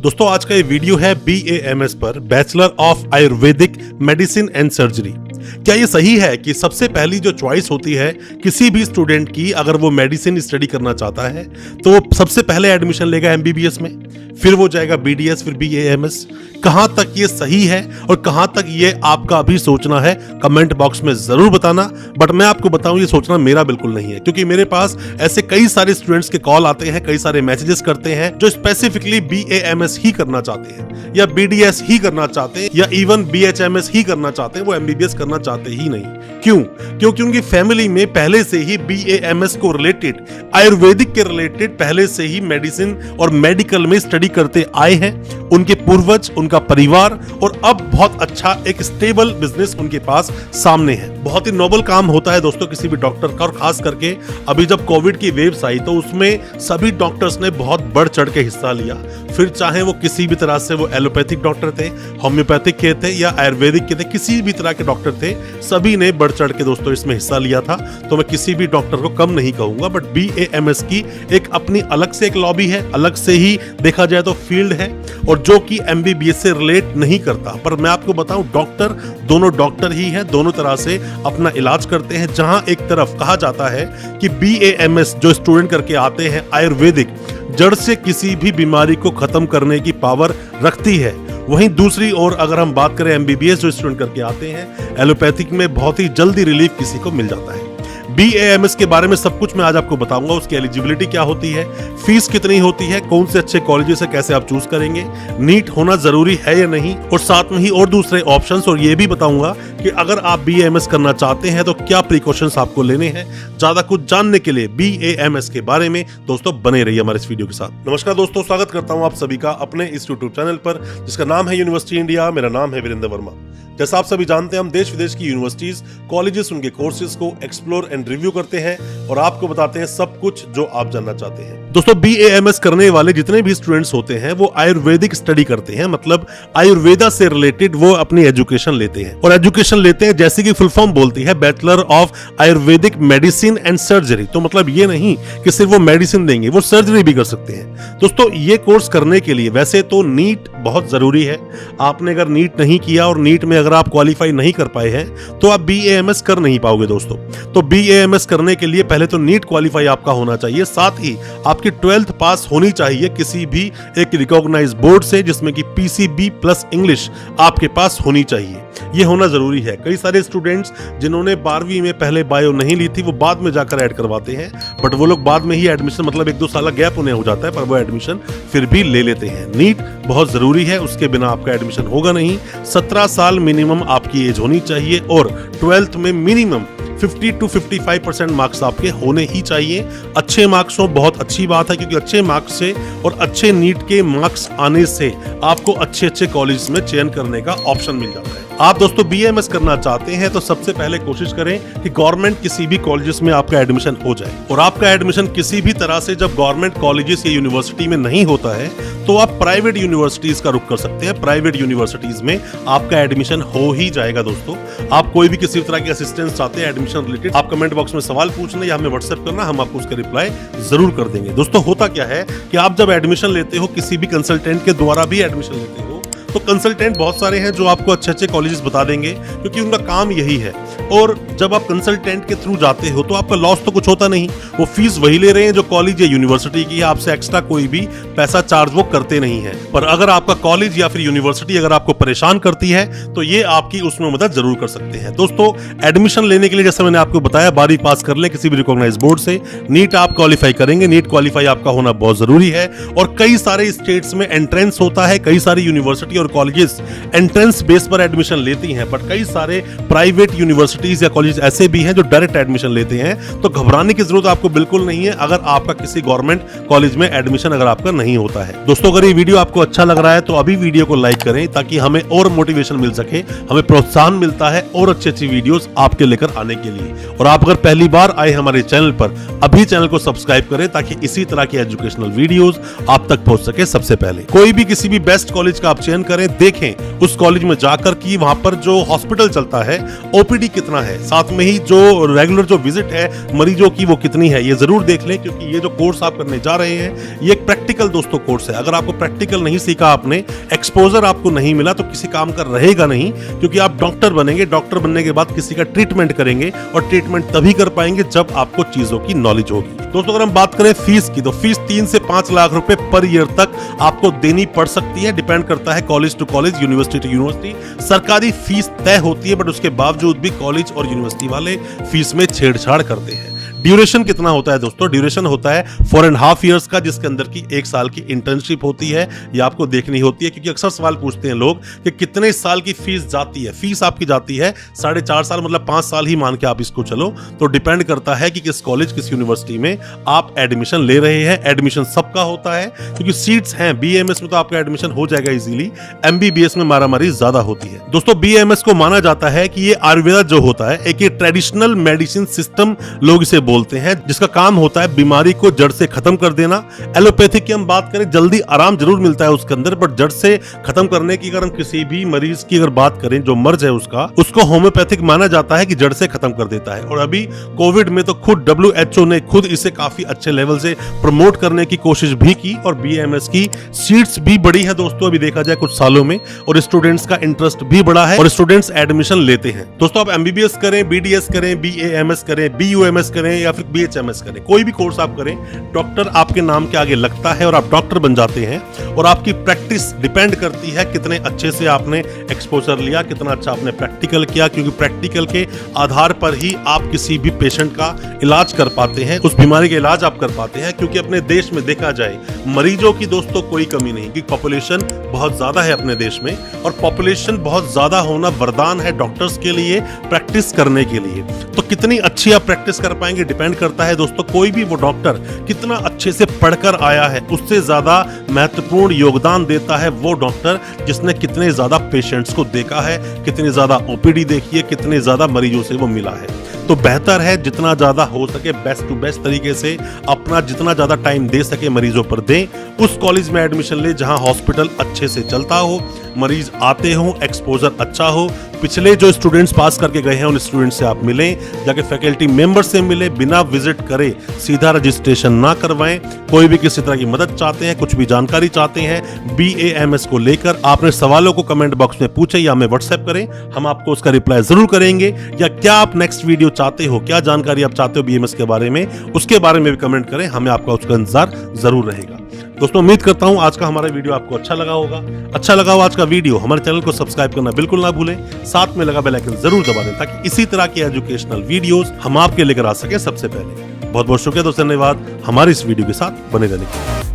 दोस्तों आज का ये वीडियो है BAMS पर, bachelor of Ayurvedic medicine and surgery. क्या ये सही है कि सबसे पहली जो चॉइस होती है किसी भी स्टूडेंट की, अगर वो मेडिसिन स्टडी करना चाहता है तो वो सबसे पहले एडमिशन लेगा MBBS में, फिर वो जाएगा BDS, फिर BAMS? कहां तक ये सही है और कहां तक ये आपका भी सोचना है, कमेंट बॉक्स में जरूर बताना। बट मैं आपको बताऊं, ये सोचना मेरा बिल्कुल नहीं है, क्योंकि मेरे पास ऐसे कई सारे स्टूडेंट्स के कॉल आते हैं, कई सारे मैसेजेस करते हैं जो स्पेसिफिकली BAMS ही करना चाहते हैं या BDS ही करना चाहते हैं या इवन BHMS ही करना चाहते हैं, वो MBBS करना चाहते ही नहीं। क्यों? क्योंकि उनकी फैमिली में पहले से ही BAMS को रिलेटेड, आयुर्वेदिक के रिलेटेड पहले से ही मेडिसिन और मेडिकल में स्टडी करते आए हैं उनके पूर्वज, उनका परिवार, और अब बहुत अच्छा एक स्टेबल बिजनेस उनके पास सामने है। बहुत ही नोबल काम होता है दोस्तों किसी भी डॉक्टर का, और खास करके अभी जब कोविड की वेव्स आई तो उसमें सभी डॉक्टर्स ने बहुत बढ़ चढ़ के हिस्सा लिया। फिर चाहे वो किसी भी तरह से वो एलोपैथिक डॉक्टर थे, होम्योपैथिक के थे या आयुर्वेदिक के थे, किसी भी तरह के डॉक्टर थे, सभी ने बढ़ चढ़ के दोस्तों इसमें हिस्सा लिया था। तो मैं किसी भी डॉक्टर को कम नहीं कहूंगा, बट BAMS की एक अपनी अलग से एक लॉबी है, अलग से ही देखा जाए तो फील्ड है, और जो कि MBBS से रिलेट नहीं करता। पर मैं आपको बताऊं, डॉक्टर दोनों डॉक्टर ही हैं, दोनों तरह से अपना इलाज करते हैं। जहां एक तरफ कहा जाता है कि BAMS जो स्टूडेंट करके आते हैं, आयुर्वेदिक जड़ से किसी भी बीमारी को खत्म करने की पावर रखती है, वहीं दूसरी ओर अगर हम बात करें MBBS जो स्टूडेंट करके आते हैं, एलोपैथिक में बहुत ही जल्दी रिलीफ किसी को मिल जाता है। BAMS के बारे में सब कुछ मैं आज आपको बताऊंगा। उसकी एलिजिबिलिटी क्या होती है, फीस कितनी होती है, कौन से अच्छे कॉलेजेस से कैसे आप चूज करेंगे, नीट होना जरूरी है या नहीं, और साथ में ही और दूसरे ऑप्शंस, और ये भी बताऊंगा कि अगर आप BAMS करना चाहते हैं तो क्या प्रिकॉशंस आपको लेने हैं। ज्यादा कुछ जानने के लिए BAMS के बारे में दोस्तों बने रहिए हमारे इस वीडियो के साथ। नमस्कार दोस्तों, स्वागत करता हूं आप सभी का अपने इस यूट्यूब चैनल पर जिसका नाम है यूनिवर्सिटी इंडिया। मेरा नाम है वीरेंद्र वर्मा। जैसा आप सभी जानते हैं, हम देश विदेश की यूनिवर्सिटीज, कॉलेजेस, उनके कोर्सेज को एक्सप्लोर एंड रिव्यू करते हैं और आपको बताते हैं सब कुछ जो आप जानना चाहते हैं। दोस्तों BAMS करने वाले जितने भी स्टूडेंट्स होते हैं वो आयुर्वेदिक स्टडी करते हैं, मतलब आयुर्वेदा से रिलेटेड वो अपनी एजुकेशन लेते हैं। और एजुकेशन लेते हैं जैसे कि फुल फॉर्म बोलती है, bachelor of Ayurvedic medicine and surgery. तो मतलब ये नहीं कि सिर्फ वो मेडिसिन देंगे, वो सर्जरी भी कर सकते हैं। दोस्तों ये कोर्स करने के लिए वैसे तो नीट बहुत जरूरी है। आपने अगर नीट नहीं किया और नीट में अगर आप क्वालिफाई नहीं कर पाए हैं तो आप BAMS कर नहीं पाओगे दोस्तों। तो BAMS करने के लिए पहले तो नीट क्वालिफाई आपका होना चाहिए, साथ ही आपकी 12th पास होनी चाहिए किसी भी एक रिकॉग्नाइज बोर्ड से, जिसमें कि PCB प्लस इंग्लिश आपके पास होनी चाहिए। ये होना जरूरी है। कई सारे स्टूडेंट्स जिन्होंने 12वीं में पहले बायो नहीं ली थी वो बाद में जाकर ऐड करवाते हैं, बट वो लोग बाद में ही एडमिशन, मतलब 1-2 साल गैप उन्हें हो जाता है, पर वो एडमिशन फिर भी ले लेते हैं। नीट बहुत जरूरी है, उसके बिना आपका एडमिशन होगा नहीं। 17 साल मिनिमम आपकी एज होनी चाहिए और 12th में मिनिमम 50 to 55% मार्क्स आपके होने ही चाहिए। अच्छे मार्क्स हो बहुत अच्छी बात है, क्योंकि अच्छे मार्क्स से और अच्छे नीट के मार्क्स आने से आपको अच्छे कॉलेज में चयन करने का ऑप्शन मिल जाता है। आप दोस्तों BAMS करना चाहते हैं तो सबसे पहले कोशिश करें कि गवर्नमेंट किसी भी कॉलेजेस में आपका एडमिशन हो जाए। और आपका एडमिशन किसी भी तरह से जब गवर्नमेंट कॉलेजेस या यूनिवर्सिटी में नहीं होता है तो आप प्राइवेट यूनिवर्सिटीज का रुख कर सकते हैं। प्राइवेट यूनिवर्सिटीज में आपका एडमिशन हो ही जाएगा दोस्तों। आप कोई भी किसी तरह की असिस्टेंस चाहते हैं एडमिशन रिलेटेड, आप कमेंट बॉक्स में सवाल पूछना या हमें व्हाट्सएप करना, हम आपको उसका रिप्लाई जरूर कर देंगे। दोस्तों होता क्या है कि आप जब एडमिशन लेते हो, किसी भी कंसल्टेंट के द्वारा भी एडमिशन लेते हो, तो कंसल्टेंट बहुत सारे हैं जो आपको अच्छे कॉलेजेस बता देंगे, क्योंकि उनका काम यही है। और जब आप कंसल्टेंट के थ्रू जाते हो तो आपका लॉस तो कुछ होता नहीं, वो फीस वही ले रहे हैं जो कॉलेज या यूनिवर्सिटी की है, आपसे एक्स्ट्रा कोई भी पैसा चार्ज वो करते नहीं है। पर अगर आपका कॉलेज या फिर यूनिवर्सिटी अगर आपको परेशान करती है तो ये आपकी उसमें मदद जरूर कर सकते हैं। दोस्तों एडमिशन लेने के लिए जैसे मैंने आपको बताया, 12वीं पास कर लें किसी भी रिकॉग्नाइज बोर्ड से, नीट आप क्वालिफाई करेंगे, नीट क्वालिफाई आपका होना बहुत जरूरी है। और कई सारे स्टेट्स में एंट्रेंस होता है, कई सारी यूनिवर्सिटी और कॉलेजेस एंट्रेंस बेस पर एडमिशन लेती हैं, बट कई सारे प्राइवेट यूनिवर्सिटीज या कॉलेज ऐसे भी हैं जो डायरेक्ट एडमिशन लेते हैं। तो घबराने की जरूरत आपको बिल्कुल नहीं है अगर आपका किसी गवर्नमेंट कॉलेज में एडमिशन अगर आपका नहीं होता है। दोस्तों अगर ये वीडियो आपको अच्छा लग रहा है तो अभी वीडियो को लाइक करें, ताकि हमें और मोटिवेशन मिल सके, हमें प्रोत्साहन मिलता है और अच्छी वीडियोस आपके लेकर आने के लिए। और आप अगर पहली बार आए हमारे चैनल पर, अभी चैनल को सब्सक्राइब करें ताकि इसी तरह की एजुकेशनल वीडियोस आप तक पहुंच सके सबसे पहले। कोई भी किसी भी बेस्ट कॉलेज का आप चयन करें, करें, देखें उस कॉलेज में जाकर कि वहां पर जो हॉस्पिटल चलता है ओपीडी कितना है, साथ में ही जो रेगुलर जो विजिट है मरीजों की वो कितनी है, ये जरूर देख लें। क्योंकि ये जो कोर्स आप करने जा रहे हैं ये एक प्रैक्टिकल दोस्तों कोर्स है। अगर आपको प्रैक्टिकल नहीं सीखा, आपने एक्सपोजर आपको नहीं मिला, तो किसी काम का रहेगा नहीं। क्योंकि आप डॉक्टर बनेंगे, डॉक्टर बनने के बाद किसी का ट्रीटमेंट करेंगे और ट्रीटमेंट तभी कर पाएंगे जब आपको चीजों की नॉलेज होगी। दोस्तों अगर हम बात करें फीस की, तो फीस 3 से 5 लाख रुपए पर ईयर तक आपको देनी पड़ सकती है। डिपेंड करता है college to college, university to university. सरकारी फीस तय होती है, बट उसके बावजूद भी कॉलेज और यूनिवर्सिटी वाले फीस में छेड़छाड़ करते हैं। ड्यूरेशन कितना होता है दोस्तों? ड्यूरेशन होता है 4.5 इयर्स का, जिसके अंदर की 1 साल की इंटर्नशिप होती है। ये आपको देखनी होती है, क्योंकि अक्सर सवाल पूछते हैं लोग कि कितने साल की फीस जाती है। फीस आपकी जाती है 4.5 साल, मतलब 5 साल ही मान के आप इसको चलो। तो डिपेंड करता है कि किस कॉलेज, किस यूनिवर्सिटी में आप एडमिशन ले रहे हैं। एडमिशन सबका होता है, क्योंकि सीट्स हैं। BAMS में तो आपका एडमिशन हो जाएगा इजीली, MBBS में मारामारी ज्यादा होती है। दोस्तों BAMS को माना जाता है कि ये आयुर्वेदा जो होता है एक ट्रेडिशनल मेडिसिन सिस्टम लोग इसे बोलते हैं, जिसका काम होता है बीमारी को जड़ से खत्म कर देना। एलोपैथिक की हम बात करें, जल्दी आराम जरूर मिलता है उसके अंदर, बट जड़ से खत्म करने की अगर हम किसी भी मरीज की अगर बात करें जो मर्ज है उसको होम्योपैथिक माना जाता है कि जड़ से खत्म कर देता है। और अभी कोविड में तो खुद WHO ने खुद इसे काफी अच्छे लेवल से प्रमोट करने की कोशिश भी की, और BAMS की सीट्स भी बढ़ी है दोस्तों अभी देखा जाए कुछ सालों में, और स्टूडेंट्स का इंटरेस्ट भी बढ़ा है और स्टूडेंट्स एडमिशन लेते हैं। दोस्तों आप MBBS करें, BDS करें, BAMS करें, BUMS करें या फिर BHMS करें, कोई भी कोर्स आप करें, डॉक्टर आपके नाम के आगे लगता है और आप डॉक्टर बन जाते हैं। और आपकी प्रैक्टिस डिपेंड करती है कितने अच्छे से आपने एक्सपोजर लिया, कितना अच्छा आपने प्रैक्टिकल किया, क्योंकि प्रैक्टिकल के आधार पर ही आप किसी भी पेशेंट का इलाज कर पाते हैं, उस बीमारी का इलाज आप कर पाते हैं। क्योंकि अपने देश में देखा जाए मरीजों की दोस्तों कोई कमी नहीं, कि पॉपुलेशन बहुत ज्यादा है अपने देश में, और पॉपुलेशन बहुत ज्यादा होना वरदान है डॉक्टर्स के लिए प्रैक्टिस करने के लिए। तो कितनी अच्छी आप प्रैक्टिस कर पाएंगे डिपेंड करता है दोस्तों। कोई भी वो डॉक्टर कितना अच्छे से पढ़कर आया है, उससे ज्यादा महत्वपूर्ण योगदान देता है वो डॉक्टर जिसने कितने ज्यादा पेशेंट्स को देखा है, कितनी ज्यादा OPD देखी है, कितने ज्यादा मरीजों से वो मिला है। तो बेहतर है जितना ज्यादा हो सके बेस्ट टू बेस्ट तरीके से अपना जितना ज्यादा टाइम दे सके मरीजों पर दें। उस कॉलेज में एडमिशन ले जहां हॉस्पिटल अच्छे से चलता हो, मरीज आते हो, एक्सपोजर अच्छा हो। पिछले जो स्टूडेंट्स पास करके गए हैं उन स्टूडेंट्स से आप मिलें, जाके फैकल्टी मेंबर से मिलें, बिना विजिट करे सीधा रजिस्ट्रेशन ना करवाएं। कोई भी किसी तरह की मदद चाहते हैं, कुछ भी जानकारी चाहते हैं BAMS को लेकर, आपने सवालों को कमेंट बॉक्स में पूछे या हमें व्हाट्सएप करें, हम आपको उसका रिप्लाई जरूर करेंगे। या क्या आप नेक्स्ट वीडियो चाहते हो, क्या जानकारी आप चाहते हो BAMS के बारे में, उसके बारे में भी कमेंट करें, हमें आपका उसका इंतजार जरूर रहेगा। दोस्तों उम्मीद करता हूं आज का हमारा वीडियो आपको अच्छा लगा होगा। अच्छा लगा हो आज का वीडियो, हमारे चैनल को सब्सक्राइब करना बिल्कुल ना भूलें, साथ में लगा बेल आइकन जरूर दबा दें, ताकि इसी तरह की एजुकेशनल वीडियोस हम आपके लेकर आ सके सबसे पहले। बहुत बहुत शुक्रिया दोस्तों, धन्यवाद हमारे इस वीडियो के साथ बने रहने के लिए।